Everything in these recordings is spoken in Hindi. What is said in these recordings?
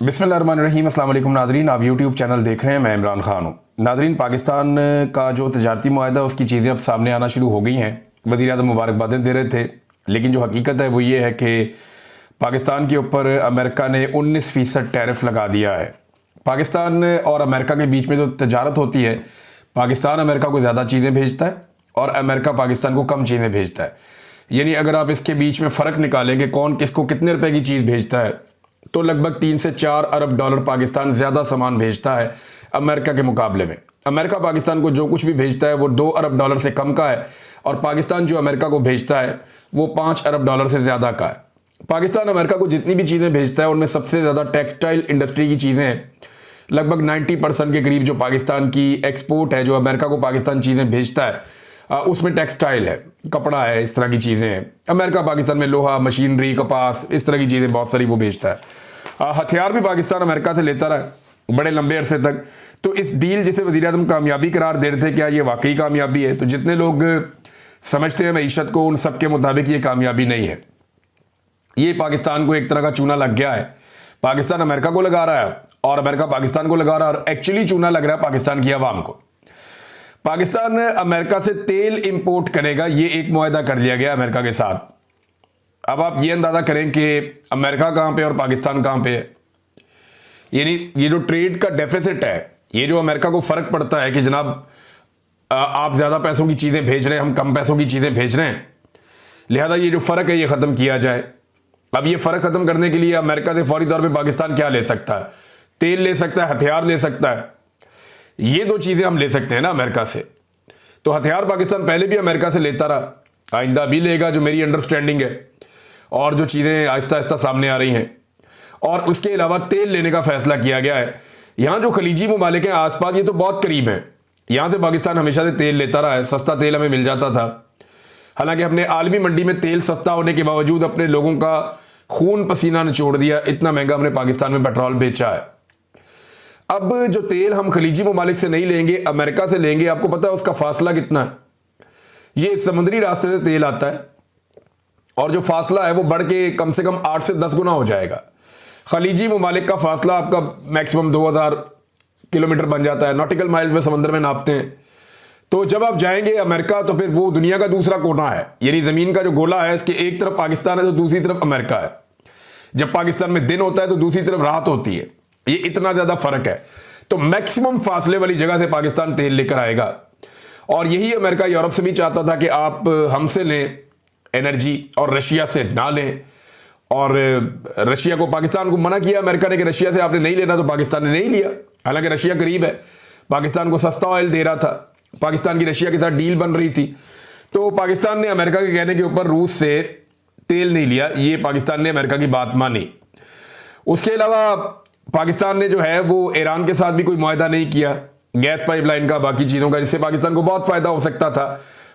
बिस्मिल्लाहिर्रहमानिर्रहीम। अस्सलाम वालेकुम नादरीन, आप यूट्यूब चैनल देख रहे हैं। मैं इमरान खान हूँ। नादरीन, पाकिस्तान का जो तजारती मुआहदा उसकी चीज़ें अब सामने आना शुरू हो गई हैं। वज़ीर आज़म मुबारकबादें दे रहे थे, लेकिन जो हकीकत है वो ये है कि पाकिस्तान के ऊपर अमेरिका ने 19% टैरिफ लगा दिया है। पाकिस्तान और अमेरिका के बीच में जो तजारत होती है, पाकिस्तान अमेरिका को ज़्यादा चीज़ें भेजता है और अमेरिका पाकिस्तान को कम चीज़ें भेजता है। यानी अगर आप इसके बीच में फ़र्क निकालेंगे कौन किसको कितने रुपए की चीज़ भेजता है, तो लगभग 3 से 4 अरब डॉलर पाकिस्तान ज़्यादा सामान भेजता है अमेरिका के मुकाबले में। अमेरिका पाकिस्तान को जो कुछ भी भेजता है वो 2 अरब डॉलर से कम का है, और पाकिस्तान जो अमेरिका को भेजता है वो 5 अरब डॉलर से ज़्यादा का है। पाकिस्तान अमेरिका को जितनी भी चीज़ें भेजता है उनमें सबसे ज़्यादा टेक्सटाइल इंडस्ट्री की चीज़ें हैं। लगभग 90% के करीब जो पाकिस्तान की एक्सपोर्ट है, जो अमेरिका को पाकिस्तान चीज़ें भेजता है, उसमें टेक्सटाइल है, कपड़ा है, इस तरह की चीज़ें हैं। अमेरिका पाकिस्तान में लोहा, मशीनरी, कपास, इस तरह की चीज़ें बहुत सारी वो भेजता है। हथियार भी पाकिस्तान अमेरिका से लेता रहा बड़े लंबे अरसे तक। तो इस डील जिसे वज़ीर आज़म कामयाबी करार दे रहे थे, क्या ये वाकई कामयाबी है? तो जितने लोग समझते हैं मईशत को, उन सब के मुताबिक ये कामयाबी नहीं है। ये पाकिस्तान को एक तरह का चूना लग गया है। पाकिस्तान अमेरिका को लगा रहा है और अमेरिका पाकिस्तान को लगा रहा है, और एक्चुअली चूना लग रहा है पाकिस्तान की आवाम को। पाकिस्तान अमेरिका से तेल इंपोर्ट करेगा, ये एक मुआहदा कर लिया गया अमेरिका के साथ। अब आप ये अंदाज़ा करें कि अमेरिका कहाँ पे और पाकिस्तान कहाँ पे है। यानी ये जो ट्रेड का डेफिसिट है, ये जो अमेरिका को फ़र्क पड़ता है कि जनाब आप ज़्यादा पैसों की चीज़ें भेज रहे हैं, हम कम पैसों की चीज़ें भेज रहे हैं, लिहाजा ये जो फ़र्क है ये ख़त्म किया जाए। अब ये फ़र्क ख़त्म करने के लिए अमेरिका से फौरी तौर पर पाकिस्तान क्या ले सकता है? तेल ले सकता है, हथियार ले सकता है। ये दो चीज़ें हम ले सकते हैं ना अमेरिका से। तो हथियार पाकिस्तान पहले भी अमेरिका से लेता रहा, आइंदा भी लेगा, जो मेरी अंडरस्टैंडिंग है, और जो चीज़ें आहिस्ता आहिस्ता सामने आ रही हैं। और उसके अलावा तेल लेने का फैसला किया गया है। यहाँ जो खलीजी ममालिक हैं आसपास, ये तो बहुत करीब हैं। यहाँ से पाकिस्तान हमेशा से तेल लेता रहा है, सस्ता तेल हमें मिल जाता था। हालांकि हमने आलमी मंडी में तेल सस्ता होने के बावजूद अपने लोगों का खून पसीना निचोड़ दिया, इतना महंगा हमने पाकिस्तान में पेट्रोल बेचा है। अब जो तेल हम खलीजी ममालिक से नहीं लेंगे, अमेरिका से लेंगे, आपको पता है उसका फासला कितना है? ये समुद्री रास्ते से तेल आता है, और जो फासला है वो बढ़ के कम से कम 8 से 10 गुना हो जाएगा। खलीजी ममालिक का फासला आपका मैक्सिमम 2000 किलोमीटर बन जाता है, नॉटिकल माइल्स में समंदर में नापते हैं। तो जब आप जाएंगे अमेरिका, तो फिर वो दुनिया का दूसरा कोना है। यानी ज़मीन का जो गोला है, इसके एक तरफ पाकिस्तान है तो दूसरी तरफ अमेरिका है। जब पाकिस्तान में दिन होता है तो दूसरी तरफ रात होती है। ये इतना ज़्यादा फ़र्क है। तो मैक्सिमम फासले वाली जगह से पाकिस्तान तेल लेकर आएगा, और यही अमेरिका यूरोप से भी चाहता था कि आप हमसे लें एनर्जी और रशिया से ना लें। और रशिया को, पाकिस्तान को मना किया अमेरिका ने कि रशिया से आपने नहीं लेना, तो पाकिस्तान ने नहीं लिया। हालांकि रशिया करीब है, पाकिस्तान को सस्ता ऑयल दे रहा था, पाकिस्तान की रशिया के साथ डील बन रही थी। तो पाकिस्तान ने अमेरिका के कहने के ऊपर रूस से तेल नहीं लिया। ये पाकिस्तान ने अमेरिका की बात मानी। उसके अलावा पाकिस्तान ने जो है वो ईरान के साथ भी कोई मुआहदा नहीं किया, गैस पाइपलाइन का, बाकी चीज़ों का, जिससे पाकिस्तान को बहुत फ़ायदा हो सकता था।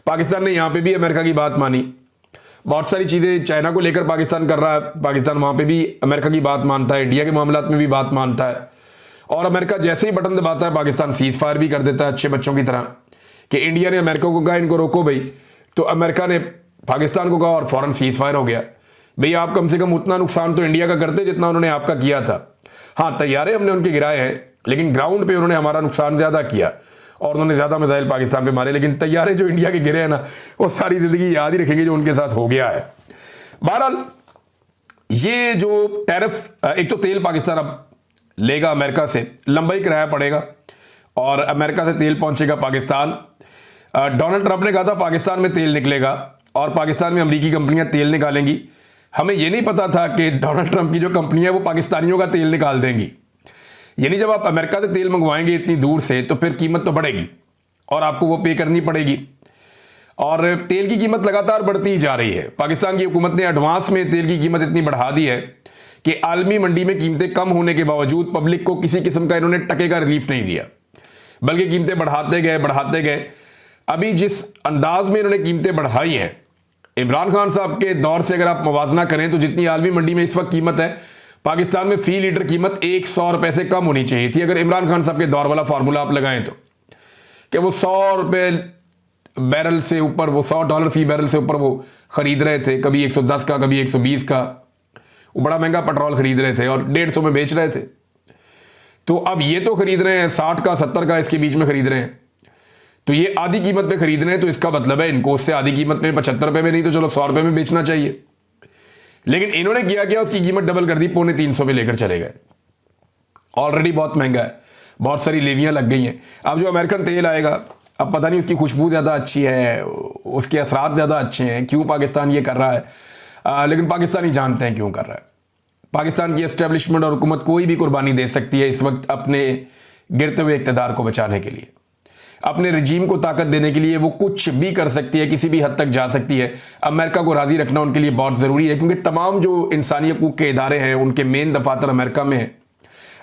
पाकिस्तान ने यहाँ पे भी अमेरिका की बात मानी। बहुत सारी चीज़ें चाइना को लेकर पाकिस्तान कर रहा है, पाकिस्तान वहाँ पे भी अमेरिका की बात मानता है, इंडिया के मामलात में भी बात मानता है। और अमेरिका जैसे ही बटन दबाता है, पाकिस्तान सीज फायर भी कर देता है अच्छे बच्चों की तरह, कि इंडिया ने अमेरिका को कहा इनको रोको भाई, तो अमेरिका ने पाकिस्तान को कहा और फ़ौरन सीज फायर हो गया। भाई आप कम से कम उतना नुकसान तो इंडिया का करते जितना उन्होंने आपका किया था। हाँ, तैयारे हमने उनके गिराए हैं, लेकिन ग्राउंड पे उन्होंने हमारा नुकसान ज़्यादा किया और उन्होंने ज़्यादा मिसाइल पाकिस्तान पे मारे। लेकिन तैयारे जो इंडिया के गिरे हैं ना, वो सारी ज़िंदगी याद ही रखेंगे जो उनके साथ हो गया है। बहरहाल, ये जो टैरिफ, एक तो तेल पाकिस्तान अब लेगा अमेरिका से, लंबा ही किराया पड़ेगा, और अमेरिका से तेल पहुँचेगा पाकिस्तान। डोनाल्ड ट्रंप ने कहा था पाकिस्तान में तेल निकलेगा और पाकिस्तान में अमरीकी कंपनियाँ तेल निकालेंगी। हमें ये नहीं पता था कि डोनाल्ड ट्रंप की जो कंपनी है वो पाकिस्तानियों का तेल निकाल देंगी। यानी जब आप अमेरिका से तेल मंगवाएंगे इतनी दूर से, तो फिर कीमत तो बढ़ेगी और आपको वो पे करनी पड़ेगी, और तेल की कीमत लगातार बढ़ती ही जा रही है। पाकिस्तान की हुकूमत ने एडवांस में तेल की कीमत इतनी बढ़ा दी है कि आलमी मंडी में कीमतें कम होने के बावजूद पब्लिक को किसी किस्म का इन्होंने टके का रिलीफ नहीं दिया, बल्कि कीमतें बढ़ाते गए। अभी जिस अंदाज में इन्होंने कीमतें बढ़ाई हैं, इमरान खान साहब के दौर से अगर आप मवाजना करें, तो जितनी आलमी मंडी में इस वक्त कीमत है, पाकिस्तान में फी लीटर कीमत 100 रुपए से कम होनी चाहिए थी। अगर इमरान खान साहब के दौर वाला फार्मूला आप लगाएं, तो कि वो 100 रुपए बैरल से ऊपर, वो $100 फी बैरल से ऊपर वो खरीद रहे थे, कभी 110 का, कभी 120 का। वो बड़ा महंगा पेट्रोल खरीद रहे थे और 150 में बेच रहे थे। तो अब ये तो खरीद रहे हैं 60 का 70 का इसके बीच में खरीद रहे हैं, तो ये आधी कीमत पे खरीद रहे हैं, तो इसका मतलब है इनको उससे आधी कीमत में 75 रुपए में नहीं तो चलो 100 रुपए में बेचना चाहिए। लेकिन इन्होंने किया क्या, उसकी कीमत डबल कर दी, 250 पे लेकर चले गए। ऑलरेडी बहुत महंगा है, बहुत सारी लेवियां लग गई हैं। अब जो अमेरिकन तेल आएगा, अब पता नहीं उसकी खुशबू ज़्यादा अच्छी है, उसके असरात ज़्यादा अच्छे हैं, क्यों पाकिस्तान ये कर रहा है, लेकिन पाकिस्तानी जानते हैं क्यों कर रहा है। पाकिस्तान की एस्टेब्लिशमेंट और हुकूमत कोई भी कुर्बानी दे सकती है इस वक्त अपने गिरते हुए इक़्तिदार को बचाने के लिए, अपने रजीम को ताकत देने के लिए वो कुछ भी कर सकती है, किसी भी हद तक जा सकती है। अमेरिका को राज़ी रखना उनके लिए बहुत ज़रूरी है, क्योंकि तमाम जो इंसानी हकूक़ के इदारे हैं उनके मेन दफातर अमेरिका में है।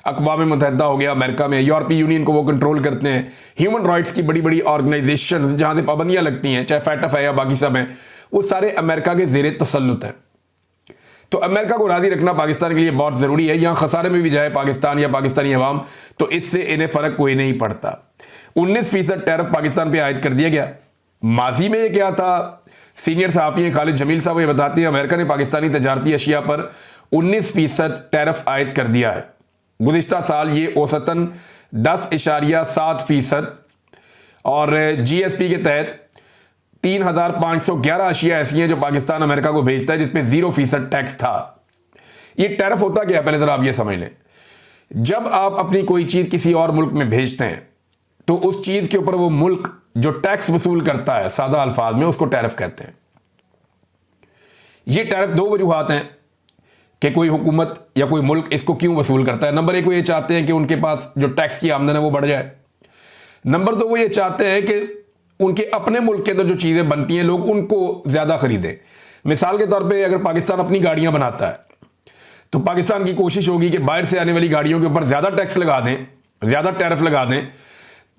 अक़वाम मुत्तहिदा हो गया अमेरिका में, यूरोपीय यूनियन को वो कंट्रोल करते हैं। ह्यूमन राइट्स की बड़ी बड़ी ऑर्गेनाइजेशन जहाँ से पाबंदियाँ लगती हैं, चाहे फैटफ है या बाकी सब हैं, वो सारे अमेरिका के ज़ेरे तसल्लुत हैं। तो अमेरिका को राज़ी रखना पाकिस्तान के लिए बहुत ज़रूरी है। यहाँ खसारे में भी जाए पाकिस्तान या पाकिस्तानी अवाम, तो इससे इन्हें फ़र्क कोई नहीं पड़ता। 19% टैरिफ पाकिस्तान पे आयद कर दिया गया। माजी में ये क्या था, सीनियर सहाफ़ी हैं खालिद जमील साहब ये बताते हैं, अमेरिका ने पाकिस्तानी तजारती अशिया पर 19% टैरिफ आयद कर दिया है। गुज़िश्ता साल ये औसतन 10.7%, और GSP के तहत 3,511 अशिया ऐसी हैं जो पाकिस्तान अमेरिका को भेजता है, जिसपे 0% टैक्स था। ये टैरिफ होता क्या है, पहले ज़रा आप ये समझ लें। जब आप अपनी कोई चीज़ किसी और मुल्क में भेजते हैं, तो उस चीज़ के ऊपर वो मुल्क जो टैक्स वसूल करता है, सादा अल्फाज में उसको टैरिफ कहते हैं। ये टैरिफ दो वजूहात हैं कि कोई हुकूमत या कोई मुल्क इसको क्यों वसूल करता है। नंबर एक, वो ये चाहते हैं कि उनके पास जो टैक्स की आमदन है वो बढ़ जाए। नंबर दो, वो ये चाहते हैं कि उनके अपने मुल्क के अंदर जो चीज़ें बनती हैं लोग उनको ज़्यादा खरीदें। मिसाल के तौर पे अगर पाकिस्तान अपनी गाड़ियाँ बनाता है, तो पाकिस्तान की कोशिश होगी कि बाहर से आने वाली गाड़ियों के ऊपर ज़्यादा टैक्स लगा दें, ज़्यादा टैरिफ लगा दें,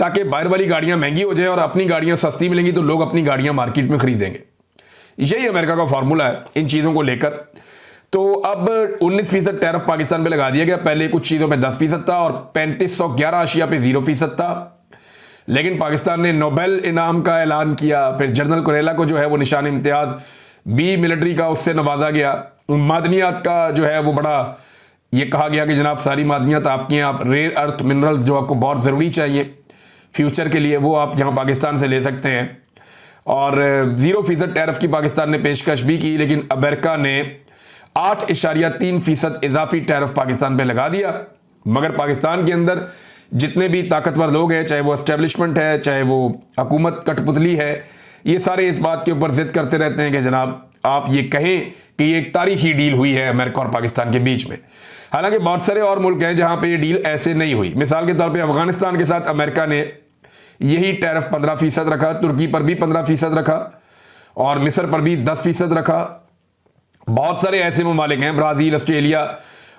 ताकि बाहर वाली गाड़ियाँ महंगी हो जाएं और अपनी गाड़ियाँ सस्ती मिलेंगी, तो लोग अपनी गाड़ियाँ मार्केट में खरीदेंगे। यही अमेरिका का फार्मूला है इन चीज़ों को लेकर। तो अब 19% टैरिफ पाकिस्तान पे लगा दिया गया। पहले कुछ चीज़ों पे 10% था और 3511 अशिया पे 0% था। लेकिन पाकिस्तान ने नोबेल इनाम का ऐलान किया, फिर जनरल कुरेला को जो है वो निशान इम्तियाज़ बी मिलिट्री का उससे नवाजा गया। मादनियात का जो है वो बड़ा ये कहा गया कि जनाब सारी मादनियात आपकी हैं, आप रेयर अर्थ मिनरल्स जो आपको बहुत ज़रूरी चाहिए फ्यूचर के लिए, वो आप यहाँ पाकिस्तान से ले सकते हैं। और 0% टैरिफ की पाकिस्तान ने पेशकश भी की, लेकिन अमेरिका ने 8.3% इजाफी टैरिफ पाकिस्तान पे लगा दिया। मगर पाकिस्तान के अंदर जितने भी ताकतवर लोग हैं, चाहे वो एस्टेब्लिशमेंट है, चाहे वो हुकूमत कठपुतली है, ये सारे इस बात के ऊपर जिद करते रहते हैं कि जनाब आप ये कहें कि ये एक तारीखी डील हुई है अमेरिका और पाकिस्तान के बीच में। हालांकि बहुत सारे और मुल्क हैं जहां पे ये डील ऐसे नहीं हुई। मिसाल के तौर पे अफगानिस्तान के साथ अमेरिका ने यही टैरिफ 15% रखा, तुर्की पर भी 15% रखा और मिस्र पर भी 10% रखा। बहुत सारे ऐसे ममालिक हैं, ब्राज़ील, ऑस्ट्रेलिया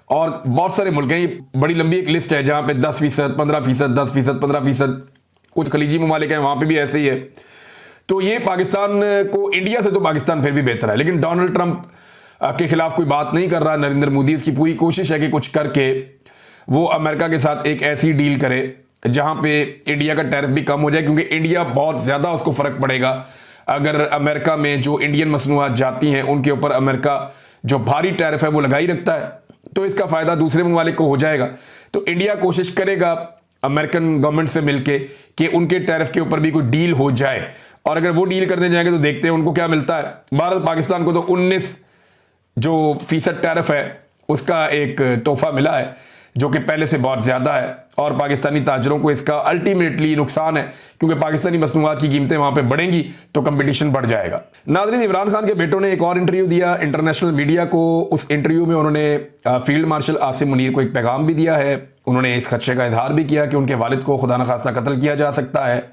और बहुत सारे मुल्क हैं, ये बड़ी लंबी एक लिस्ट है जहाँ पे 10%, 15%, 10%, 15%। कुछ खलीजी ममालिक हैं वहाँ पे भी ऐसे ही है। तो ये पाकिस्तान को, इंडिया से तो पाकिस्तान फिर भी बेहतर है, लेकिन डोनाल्ड ट्रंप के खिलाफ कोई बात नहीं कर रहा नरेंद्र मोदी। उसकी पूरी कोशिश है कि कुछ करके वो अमेरिका के साथ एक ऐसी डील करे जहाँ पे इंडिया का टैरिफ भी कम हो जाए, क्योंकि इंडिया बहुत ज़्यादा उसको फ़र्क पड़ेगा अगर अमेरिका में जो इंडियन मसनूआत जाती हैं उनके ऊपर अमेरिका जो भारी टैरिफ है वो लगा ही रखता है, तो इसका फ़ायदा दूसरे ममालिक को हो जाएगा। तो इंडिया कोशिश करेगा अमेरिकन गवर्नमेंट से मिलके कि उनके टैरिफ के ऊपर भी कोई डील हो जाए, और अगर वो डील करने जाएंगे तो देखते हैं उनको क्या मिलता है। भारत पाकिस्तान को तो 19% टैरिफ है उसका एक तोहफा मिला है, जो कि पहले से बहुत ज़्यादा है, और पाकिस्तानी ताजरों को इसका अल्टीमेटली नुकसान है, क्योंकि पाकिस्तानी मसनूआत की कीमतें वहाँ पे बढ़ेंगी तो कंपटीशन बढ़ जाएगा। नाज़रीन, इमरान खान के बेटों ने एक और इंटरव्यू दिया इंटरनेशनल मीडिया को। उस इंटरव्यू में उन्होंने फील्ड मार्शल आसिम मुनीर को एक पैगाम भी दिया है। उन्होंने इस खदशे का इजहार भी किया कि उनके वालिद को खुदा न खास्ता कत्ल किया जा सकता है।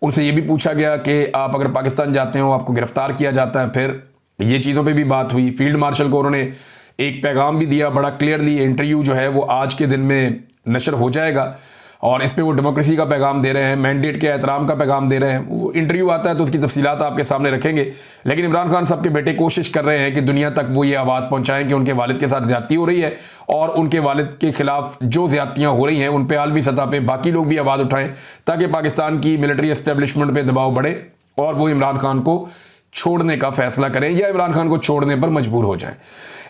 उनसे ये भी पूछा गया कि आप अगर पाकिस्तान जाते हो आपको गिरफ्तार किया जाता है, फिर ये चीज़ों पे भी बात हुई। फील्ड मार्शल को उन्होंने एक पैगाम भी दिया बड़ा क्लियरली। इंटरव्यू जो है वो आज के दिन में नशर हो जाएगा और इस पे वो डेमोक्रेसी का पैगाम दे रहे हैं, मैंडेट के एहतराम का पैगाम दे रहे हैं। वो इंटरव्यू आता है तो उसकी तफसीलात आपके सामने रखेंगे, लेकिन इमरान खान साहब के बेटे कोशिश कर रहे हैं कि दुनिया तक वो ये आवाज़ पहुँचाएँ कि उनके वालिद के साथ ज़्यादती हो रही है और उनके वालिद के खिलाफ जो ज़्यादतियाँ हो रही हैं उन पर आलमी सतह पर बाकी लोग भी आवाज़ उठाएँ, ताकि पाकिस्तान की मिलिट्री एस्टेब्लिशमेंट पर दबाव बढ़े और वो इमरान खान को छोड़ने का फैसला करें या इमरान खान को छोड़ने पर मजबूर हो जाएं।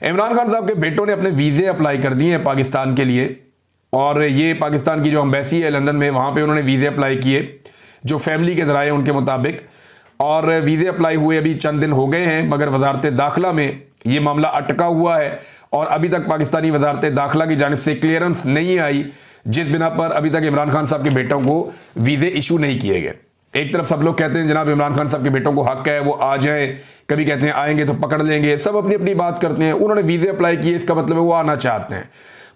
इमरान खान साहब के बेटों ने अपने वीज़े अप्लाई कर दिए हैं पाकिस्तान के लिए, और ये पाकिस्तान की जो एम्बेसी है लंदन में, वहाँ पे उन्होंने वीज़े अप्लाई किए जो फैमिली के ज़राए उनके मुताबिक, और वीज़े अप्लाई हुए अभी चंद दिन हो गए हैं, मगर वजारत दाखिला में ये मामला अटका हुआ है और अभी तक पाकिस्तानी वजारत दाखिला की जानिब से क्लियरेंस नहीं आई, जिस बिना पर अभी तक इमरान खान साहब के बेटों को वीज़े इशू नहीं किए गए। एक तरफ सब लोग कहते हैं जनाब इमरान खान साहब के बेटों को हक है वो आ जाएं, कभी कहते हैं आएंगे तो पकड़ लेंगे, सब अपनी अपनी बात करते हैं। उन्होंने वीज़े अप्लाई किए, इसका मतलब है वो आना चाहते हैं।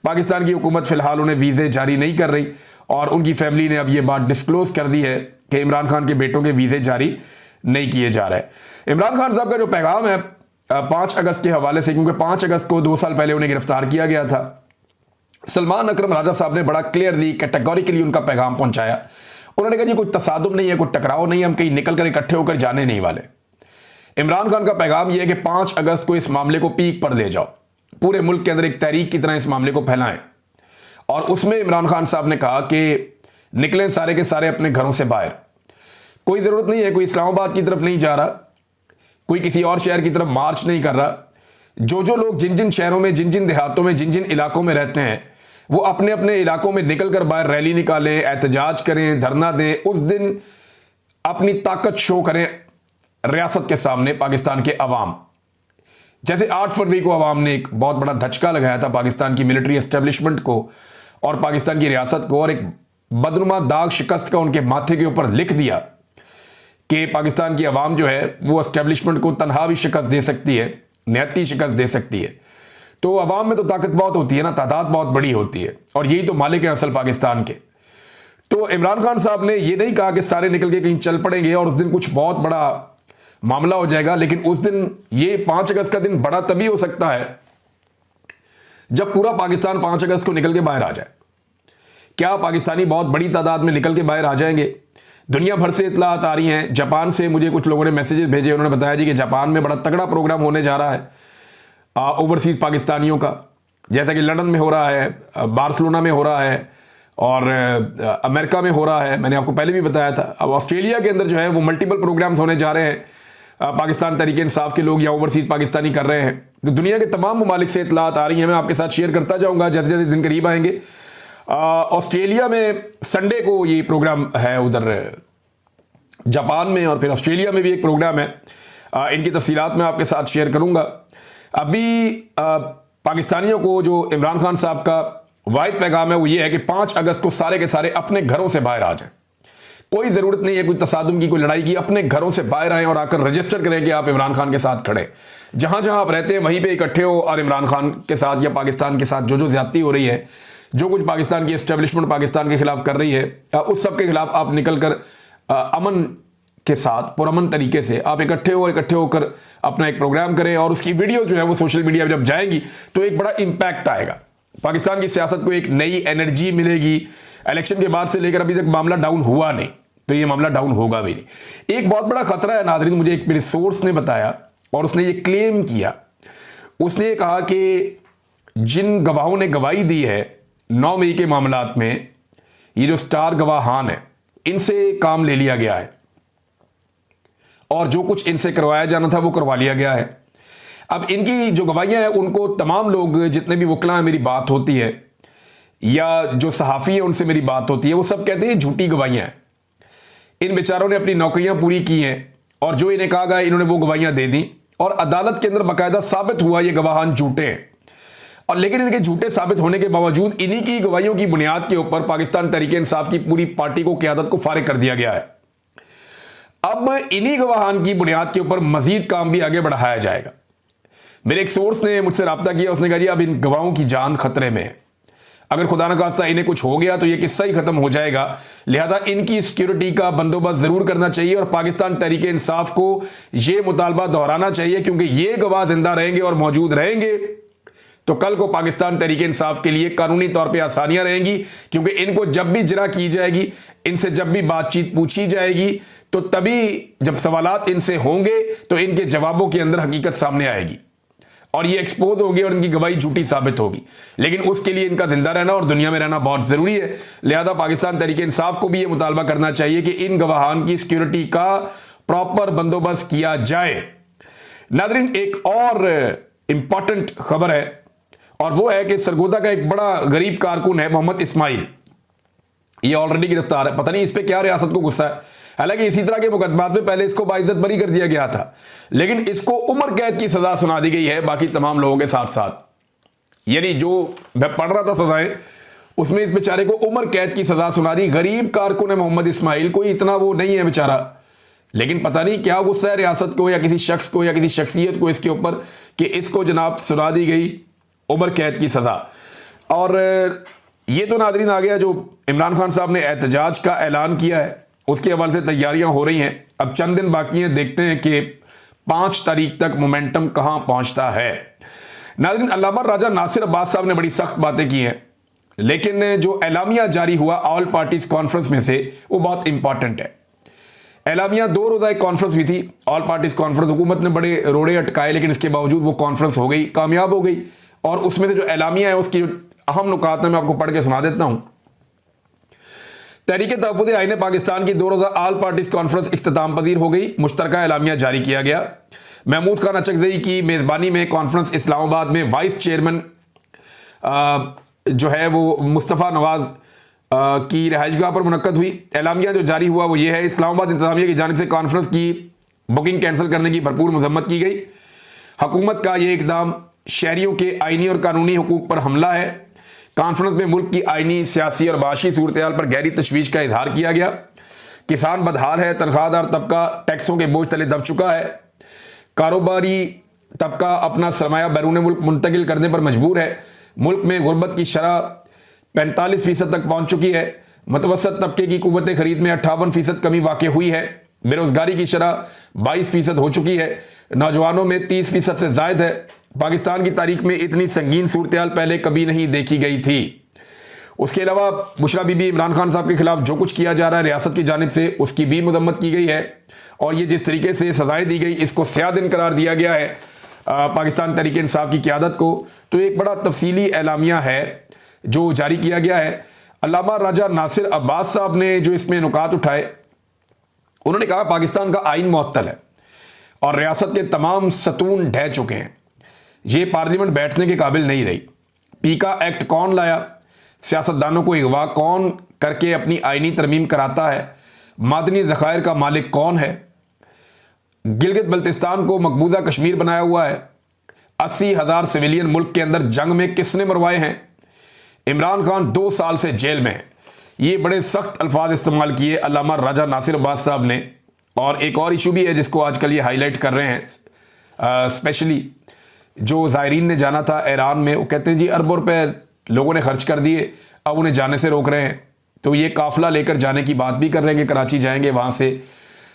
पाकिस्तान की हुकूमत फ़िलहाल उन्हें वीज़े जारी नहीं कर रही और उनकी फैमिली ने अब ये बात डिस्क्लोज कर दी है कि इमरान खान के बेटों के वीज़े जारी नहीं किए जा रहे। इमरान खान साहब का जो पैगाम है 5 अगस्त के हवाले से, क्योंकि 5 अगस्त को 2 साल पहले उन्हें गिरफ्तार किया गया था, सलमान अकरम राजा साहब ने बड़ा क्लियरली कैटेगोरिकली उनका पैगाम पहुंचाया। उन्होंने कहा जी कोई तसादुम नहीं है, कोई टकराव नहीं है, हम कहीं निकल कर इकट्ठे होकर जाने नहीं वाले। इमरान खान का पैगाम यह है कि 5 अगस्त को इस मामले को पीक पर ले जाओ, पूरे मुल्क के अंदर एक तहरीक की तरह इस मामले को फैलाएं। और उसमें इमरान खान साहब ने कहा कि निकलें सारे के सारे अपने घरों से बाहर, कोई ज़रूरत नहीं है, कोई इस्लामाबाद की तरफ नहीं जा रहा, कोई किसी और शहर की तरफ मार्च नहीं कर रहा। जो जो लोग जिन जिन शहरों में, जिन जिन देहातों में, जिन जिन इलाकों में रहते हैं, वो अपने अपने इलाकों में निकल कर बाहर रैली निकालें, एहतजाज करें, धरना दें, उस दिन अपनी ताकत शो करें रियासत के सामने पाकिस्तान के अवाम। जैसे 8 फरवरी को अवाम ने एक बहुत बड़ा धचका लगाया था पाकिस्तान की मिलिट्री एस्टेब्लिशमेंट को और पाकिस्तान की रियासत को, और एक बदनुमा दाग शिकस्त का उनके माथे के ऊपर लिख दिया कि पाकिस्तान की अवाम जो है वो एस्टेब्लिशमेंट को तनहा भी शिकस्त दे सकती है, निहत्ती शिकस्त दे सकती है। तो अवाम में तो ताकत बहुत होती है ना, तादाद बहुत बड़ी होती है, और यही तो मालिक है असल पाकिस्तान के। तो इमरान खान साहब ने ये नहीं कहा कि सारे निकल के कहीं चल पड़ेंगे और उस दिन कुछ बहुत बड़ा मामला हो जाएगा, लेकिन उस दिन ये 5 अगस्त का दिन बड़ा तभी हो सकता है जब पूरा पाकिस्तान 5 अगस्त को निकल के बाहर आ जाए। क्या पाकिस्तानी बहुत बड़ी तादाद में निकल के बाहर आ जाएंगे? दुनिया भर से इतलात आ रही हैं। जापान से मुझे कुछ लोगों ने मैसेजेस भेजे, उन्होंने बताया जी कि जापान में बड़ा तगड़ा प्रोग्राम होने जा रहा है ओवरसीज पाकिस्तानियों का, जैसा कि लंदन में हो रहा है, बार्सिलोना में हो रहा है और अमेरिका में हो रहा है, मैंने आपको पहले भी बताया था। अब ऑस्ट्रेलिया के अंदर जो है वो मल्टीपल प्रोग्राम्स होने जा रहे हैं, पाकिस्तान तहरीक इंसाफ के लोग या ओवरसीज पाकिस्तानी कर रहे हैं। तो दुनिया के तमाम ममालिक से इतलात आ रही हैं, मैं आपके साथ शेयर करता जाऊँगा जैसे जैसे दिन करीब आएंगे। ऑस्ट्रेलिया में संडे को ये प्रोग्राम है उधर जापान में, और फिर ऑस्ट्रेलिया में भी एक प्रोग्राम है। इनकी तफसीलात मैं आपके साथ शेयर करूंगा। अभी पाकिस्तानियों को जो इमरान खान साहब का वाहिद पैगाम है वो ये है कि 5 अगस्त को सारे के सारे अपने घरों से बाहर आ जाएं। कोई ज़रूरत नहीं है कोई तसादुम की, कोई लड़ाई की, अपने घरों से बाहर आएँ और आकर रजिस्टर करें कि आप इमरान खान के साथ खड़े। जहाँ जहाँ आप रहते हैं वहीं पर इकट्ठे हो और इमरान खान के साथ या पाकिस्तान के साथ जो जो ज्यादती हो रही है, जो कुछ पाकिस्तान की एस्टेब्लिशमेंट पाकिस्तान के खिलाफ कर रही है, उस सब के खिलाफ आप निकल कर अमन के साथ, पुरअमन तरीके से आप इकट्ठे होकर अपना एक प्रोग्राम करें, और उसकी वीडियो जो है वो सोशल मीडिया पर जब जाएंगी तो एक बड़ा इम्पैक्ट आएगा। पाकिस्तान की सियासत को एक नई एनर्जी मिलेगी। इलेक्शन के बाद से लेकर अभी तक मामला डाउन हुआ नहीं, तो ये मामला डाउन होगा भी नहीं। एक बहुत बड़ा खतरा है नाज़रीन, मुझे एक मेरे सोर्स ने बताया और उसने ये क्लेम किया, उसने ये कहा कि जिन गवाहों ने गवाही दी है 9 मई के मामलात में, ये जो स्टार गवाहान है, इनसे काम ले लिया गया है और जो कुछ इनसे करवाया जाना था वो करवा लिया गया है। अब इनकी जो गवाहियां हैं उनको तमाम लोग, जितने भी वकला हैं, मेरी बात होती है या जो सहाफ़ी है उनसे मेरी बात होती है, वो सब कहते हैं झूठी गवाहियां हैं। इन बेचारों ने अपनी नौकरियां पूरी की हैं और जो इन्हें कहा गया इन्होंने वो गवाहियां दे दी, और अदालत के अंदर बाकायदा साबित हुआ ये गवाहान झूठे हैं। और लेकिन इनके झूठे साबित होने के बावजूद इन्हीं की गवाहियों की बुनियाद के ऊपर पाकिस्तान तहरीक इंसाफ की पूरी पार्टी को, क़यादत को फारिग कर दिया गया है। अब इन्हीं गवाहान की बुनियाद के ऊपर मजीद काम भी आगे बढ़ाया जाएगा। मेरे एक सोर्स ने मुझसे रब्ता किया, उसने कहा जी अब इन गवाहों की जान खतरे में है, अगर खुदा न खास्ता इन्हें कुछ हो गया तो ये किस्सा ही खत्म हो जाएगा, लिहाजा इनकी सिक्योरिटी का बंदोबस्त जरूर करना चाहिए और पाकिस्तान तहरीक इंसाफ को ये मुतालबा दोहराना चाहिए, क्योंकि ये गवाह जिंदा रहेंगे और मौजूद रहेंगे तो कल को पाकिस्तान तहरीक इंसाफ के लिए कानूनी तौर पे आसानियां रहेंगी, क्योंकि इनको जब भी जरा की जाएगी, इनसे जब भी बातचीत पूछी जाएगी, तो तभी जब सवालात इनसे होंगे तो इनके जवाबों के अंदर हकीकत सामने आएगी और ये एक्सपोज होगी और इनकी गवाही झूठी साबित होगी। लेकिन उसके लिए इनका जिंदा रहना और दुनिया में रहना बहुत ज़रूरी है। लिहाजा पाकिस्तान तहरीक इंसाफ को भी ये मुतालबा करना चाहिए कि इन गवाहान की सिक्योरिटी का प्रॉपर बंदोबस्त किया जाए। नाज़रीन, एक और इंपॉर्टेंट खबर है और वो है कि सरगोदा का एक बड़ा गरीब कारकुन है मोहम्मद इस्माइल, ये ऑलरेडी गिरफ्तार है। पता नहीं इस पे क्या रियासत को गुस्सा है। हालांकि इसी तरह के मुकदमात में पहले इसको बाइज्जत बरी कर दिया गया था, लेकिन इसको उम्र कैद की सजा सुना दी गई है बाकी तमाम लोगों के साथ साथ। यानी जो मैं पढ़ रहा था सजाएं, उसमें इस बेचारे को उम्र कैद की सजा सुना दी। गरीब कारकुन है मोहम्मद इस्माइल, कोई इतना वो नहीं है बेचारा, लेकिन पता नहीं क्या गुस्सा है रियासत को या किसी शख्स को या किसी शख्सियत को इसके ऊपर कि इसको जनाब सुना दी गई उम्र कैद की सजा। और ये तो नादरीन आ गया जो इमरान खान साहब ने एहतजाज का ऐलान किया है, उसके हवाले से तैयारियां हो रही हैं। अब चंद दिन बाकी हैं, देखते हैं कि 5 तारीख तक मोमेंटम कहां पहुंचता है। नादरीन, अल्लामा राजा नासिर अब्बास साहब ने बड़ी सख्त बातें की हैं, लेकिन जो एलामिया जारी हुआ ऑल पार्टीज कॉन्फ्रेंस में से वो बहुत इंपॉर्टेंट है। एलामिया 2 रोज़ा एक कॉन्फ्रेंस हुई थी, ऑल पार्टीज कॉन्फ्रेंस। हुकूमत ने बड़े रोड़े अटकाए, लेकिन इसके बावजूद वो कॉन्फ्रेंस हो गई, कामयाब हो गई। और उसमें से जो एलामिया है उसकी अहम नुकात मैं आपको पढ़ के सुना देता हूं। तहरीक तहफ़्फ़ुज़ आईन पाकिस्तान की 2 रोज़ा ऑल पार्टीज कॉन्फ्रेंस इख्तिताम पजीर हो गई। मुश्तरका एलामिया जारी किया गया। महमूद खान अचकज़ई की मेज़बानी में कॉन्फ्रेंस इस्लामाबाद में वाइस चेयरमैन जो है वो मुस्तफ़ा नवाज़ की रहायशगाह पर मुनक्कद हुई। एलामिया जो जारी हुआ वो ये है, इस्लामाबाद इंतज़ामिया की जानिब से कॉन्फ्रेंस की बुकिंग कैंसिल करने की भरपूर मजम्मत की गई। हुकूमत का ये इकदाम शहरियों के आइनी और कानूनी हुकूक पर हमला है। कॉन्फ्रेंस में मुल्क की आइनी, सियासी और माशी सूरत-ए-हाल पर गहरी तशवीश का इजहार किया गया। किसान बदहाल है, तनख्वाहदार तबका टैक्सों के बोझ तले दब चुका है, कारोबारी तबका अपना सरमाया बैरून मुल्क मुंतकिल करने पर मजबूर है। मुल्क में गुर्बत की शरह 45% तक पहुंच चुकी है। मतवसत तबके की कुव्वत खरीद में 58% कमी वाक़ हुई है। बेरोजगारी की शरह 22% हो चुकी है। नौजवानों में 30% से ज़ायद है। पाकिस्तान की तारीख में इतनी संगीन सूरत-ए-हाल पहले कभी नहीं देखी गई थी। उसके अलावा बुशरा बीबी इमरान खान साहब के खिलाफ जो कुछ किया जा रहा है रियासत की जानिब से, उसकी भी मजम्मत की गई है। और ये जिस तरीके से सजाएं दी गई, इसको स्याह दिन करार दिया गया है पाकिस्तान तहरीक इंसाफ की क़यादत को। तो एक बड़ा तफसीली एलामिया है जो जारी किया गया है। अल्लामा राजा नासिर अब्बास साहब ने जो इसमें नुकात उठाए, उन्होंने कहा पाकिस्तान का आइन मुअत्तल है और रियासत के तमाम सतून ढह चुके हैं। ये पार्लियामेंट बैठने के काबिल नहीं रही। पीका एक्ट कौन लाया, सियासतदानों को अगवा कौन करके अपनी आइनी तरमीम कराता है, मादनी ज़खायर का मालिक कौन है, गिलगित बल्तिस्तान को मकबूजा कश्मीर बनाया हुआ है, 80,000 सिविलियन मुल्क के अंदर जंग में किसने मरवाए हैं, इमरान खान 2 साल से जेल में है। ये बड़े सख्त अल्फाज इस्तेमाल किए अल्लामा राजा नासिर अब्बास साहब ने। और एक और इशू भी है जिसको आजकल ये हाईलाइट कर रहे हैं, स्पेशली जो ज़ायरीन ने जाना था ईरान में, वो कहते हैं जी अरबों रुपए लोगों ने खर्च कर दिए, अब उन्हें जाने से रोक रहे हैं। तो ये काफ़िला लेकर जाने की बात भी कर रहे हैं कि कराची जाएंगे, वहाँ से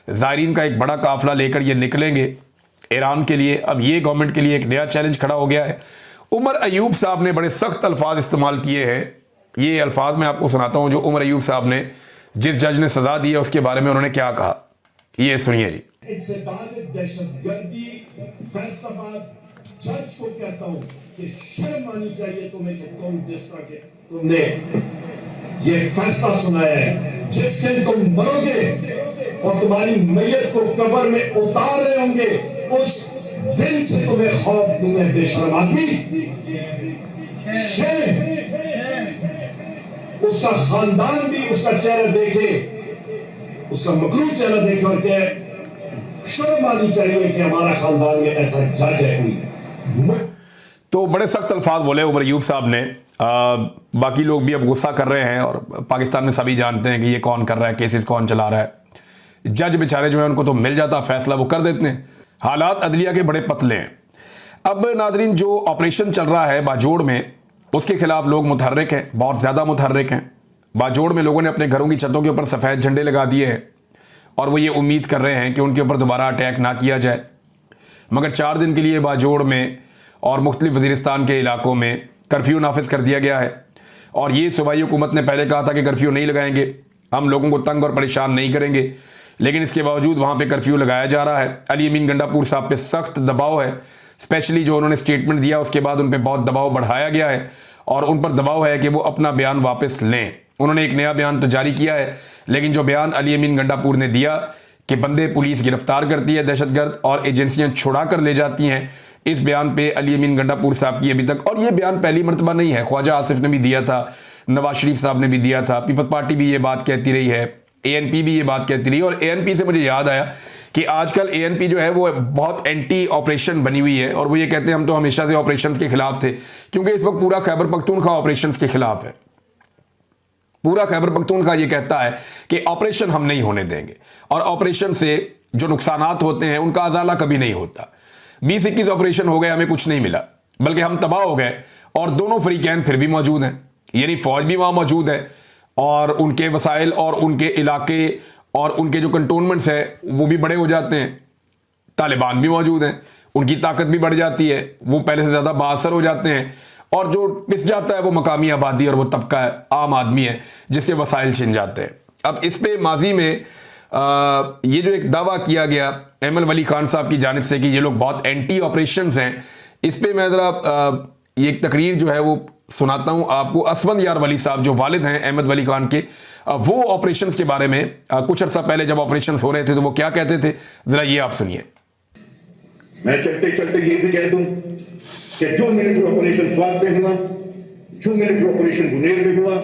ज़ायरीन का एक बड़ा काफ़िला लेकर ये निकलेंगे ईरान के लिए। अब ये गवर्नमेंट के लिए एक नया चैलेंज खड़ा हो गया है। उमर अयूब साहब ने बड़े सख्त अल्फाज इस्तेमाल किए हैं। ये अल्फाज मैं आपको सुनाता हूँ जो उमर अयूब साहब ने, जिस जज ने सज़ा दी है उसके बारे में उन्होंने क्या कहा, ये सुनिए जी। जज को कहता हूं कि शर्म आनी चाहिए तुम्हें कि तुम जिस तरह के तुमने ये फैसला सुनाया है, जिस दिन तुम मरोगे और तुम्हारी मैयत को कब्र में उतार रहे होंगे, उस दिन से तुम्हें खौफ, तुम्हें बेशर्म आदमी, उसका खानदान भी उसका चेहरा देखे, उसका मकरूर चेहरा देखे और कहे शर्म आनी चाहिए कि हमारा खानदान में ऐसा जज है कोई। तो बड़े सख्त अल्फाज बोले उमर अयूब साहब ने। बाकी लोग भी अब गुस्सा कर रहे हैं और पाकिस्तान में सभी जानते हैं कि ये कौन कर रहा है, केसेस कौन चला रहा है। जज बेचारे जो है उनको तो मिल जाता फैसला, वो कर देते हैं। हालात अदलिया के बड़े पतले हैं। अब नाजरीन, जो ऑपरेशन चल रहा है बाजोड़ में, उसके खिलाफ लोग मुतहर्रिक हैं, बहुत ज़्यादा मुतहर्रिक हैं। बाजोड़ में लोगों ने अपने घरों की छतों के ऊपर सफ़ेद झंडे लगा दिए हैं और वो ये उम्मीद कर रहे हैं कि उनके ऊपर दोबारा अटैक ना किया जाए। मगर 4 दिन के लिए बाजोड़ में और मुख्तलिफ वज़ीरिस्तान के इलाकों में कर्फ्यू नाफिज कर दिया गया है। और ये सूबाई हुकूमत ने पहले कहा था कि कर्फ्यू नहीं लगाएंगे, हम लोगों को तंग और परेशान नहीं करेंगे, लेकिन इसके बावजूद वहाँ पे कर्फ्यू लगाया जा रहा है। अली अमीन गंडापुर साहब पे सख्त दबाव है, स्पेशली जो उन्होंने स्टेटमेंट दिया उसके बाद उन पर बहुत दबाव बढ़ाया गया है और उन पर दबाव है कि वो अपना बयान वापस लें। उन्होंने एक नया बयान तो जारी किया है, लेकिन जो बयान अली अमीन गंडापुर ने दिया कि बंदे पुलिस गिरफ्तार करती है दहशतगर्द और एजेंसियाँ छुड़ा कर ले जाती हैं, इस बयान पे अली अमीन गंडापुर साहब की अभी तक, और ये बयान पहली मरतबा नहीं है, ख्वाजा आसिफ ने भी दिया था, नवाज शरीफ साहब ने भी दिया था, पीपल्स पार्टी भी ये बात कहती रही है, एएनपी भी ये बात कहती रही। और एएनपी से मुझे याद आया कि आजकल एएनपी जो है वो बहुत एंटी ऑपरेशन बनी हुई है, और वो ये कहते हैं हम तो हमेशा से ऑपरेशन के खिलाफ थे, क्योंकि इस वक्त पूरा खैबर पख्तूनख्वा ऑपरेशन के खिलाफ है। पूरा खैबर पख्तूनख्वा ये कहता है कि ऑपरेशन हम नहीं होने देंगे, और ऑपरेशन से जो नुकसानात होते हैं उनका अजाला कभी नहीं होता। 20-21 ऑपरेशन हो गए, हमें कुछ नहीं मिला, बल्कि हम तबाह हो गए, और दोनों फ्रीकैन फिर भी मौजूद हैं, यानी फौज भी वहां मौजूद है, और उनके वसाइल और उनके इलाके और उनके जो कंटोनमेंट्स है वो भी बड़े हो जाते हैं। तालिबान भी मौजूद हैं, उनकी ताकत भी बढ़ जाती है, वो पहले से ज़्यादा बाअसर हो जाते हैं, और जो पिस जाता है वो मकामी आबादी और वो तबका है, आम आदमी है, जिसके वसाइल छिन जाते हैं। अब इस पे माजी में ये जो एक दावा किया गया एमएल वली खान साहब की जानिब से कि ये लोग बहुत एंटी ऑपरेशंस हैं, इस पे मैं ज़रा ये एक तकरीर जो है वो सुनाता हूँ आपको। असवंद यार वली साहब जो वालिद हैं अहमद वली खान के, वो ऑपरेशंस के बारे में कुछ अर्सा पहले जब ऑपरेशंस हो रहे थे तो वो क्या कहते थे, ज़रा ये आप सुनिए। मैं चलते चलते ये भी कह दूं कि जो मिलिट्री ऑपरेशन स्वात में हुआ, जो मिलिट्री ऑपरेशन बुनेर में हुआ,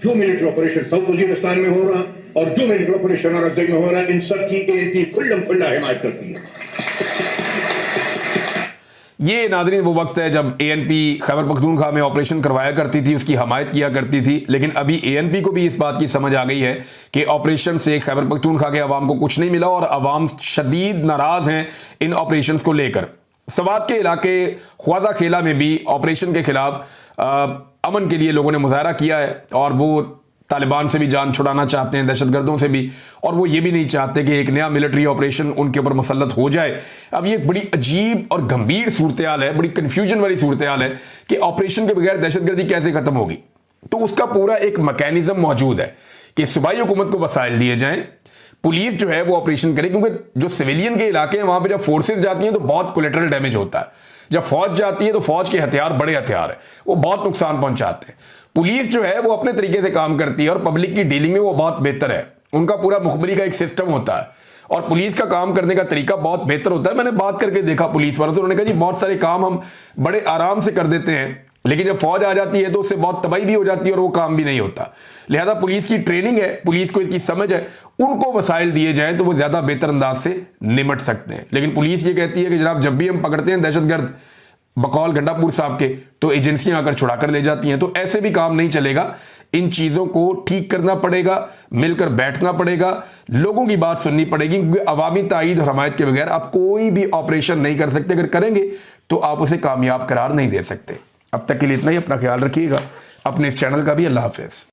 जो मिलिट्री ऑपरेशन साउथ वजीरिस्तान में हो रहा, और जो मिलिट्री ऑपरेशन अरज़ई में हो रहा, इन सब की एएनपी खुल्लम खुल्ला हिमायत करती है। ये नाज़रीन वो वक्त है जब एएनपी खैबर पख्तूनख्वा में ऑपरेशन करवाया करती थी, उसकी हमायत किया करती थी, लेकिन अभी एएनपी को भी इस बात की समझ आ गई है कि ऑपरेशन से खैबर पख्तूनख्वा के अवाम को कुछ नहीं मिला, और अवाम शदीद नाराज़ हैं इन ऑपरेशन को लेकर। सवात के इलाके ख्वाजा खेला में भी ऑपरेशन के खिलाफ अमन के लिए लोगों ने मुजाहरा किया है, और वो तालिबान से भी जान छुड़ाना चाहते हैं, दहशतगर्दों से भी, और वो ये भी नहीं चाहते कि एक नया मिलिट्री ऑपरेशन उनके ऊपर मुसल्लत हो जाए। अब ये बड़ी अजीब और गंभीर सूरत हाल है, बड़ी कन्फ्यूजन वाली सूरत हाल है कि ऑपरेशन के बगैर दहशतगर्दी कैसे ख़त्म होगी। तो उसका पूरा एक मैकेनिज्म मौजूद है कि सूबाई हुकूमत को वसाइल दिए जाएँ, पुलिस जो है वो ऑपरेशन करे, क्योंकि जो सिविलियन के इलाके हैं वहाँ पर जब फोर्सेज जाती हैं तो बहुत कोलेटरल डैमेज होता है। जब फौज जाती है तो फौज के हथियार बड़े हथियार है, वो बहुत नुकसान पहुंचाते हैं। पुलिस जो है वो अपने तरीके से काम करती है, और पब्लिक की डीलिंग में वो बहुत बेहतर है, उनका पूरा मुखबरी का एक सिस्टम होता है, और पुलिस का काम करने का तरीका बहुत बेहतर होता है। मैंने बात करके देखा पुलिस वालों से, उन्होंने कहा जी बहुत सारे काम हम बड़े आराम से कर देते हैं, लेकिन जब फौज आ जाती है तो उससे बहुत तबाही भी हो जाती है और वो काम भी नहीं होता। लिहाजा पुलिस की ट्रेनिंग है, पुलिस को इसकी समझ है, उनको वसाइल दिए जाएं तो वो ज़्यादा बेहतर अंदाज से निमट सकते हैं। लेकिन पुलिस ये कहती है कि जनाब जब भी हम पकड़ते हैं दहशतगर्द बकौल गंडापुर साहब के, तो एजेंसियां आकर छुड़ा कर ले जाती हैं। तो ऐसे भी काम नहीं चलेगा, इन चीज़ों को ठीक करना पड़ेगा, मिलकर बैठना पड़ेगा, लोगों की बात सुननी पड़ेगी, क्योंकि अवामी ताईद और हमायत के बगैर आप कोई भी ऑपरेशन नहीं कर सकते। अगर करेंगे तो आप उसे कामयाब करार नहीं दे सकते। अब तक के लिए इतना ही, अपना ख्याल रखिएगा, अपने इस चैनल का भी। अल्लाह हाफिज़।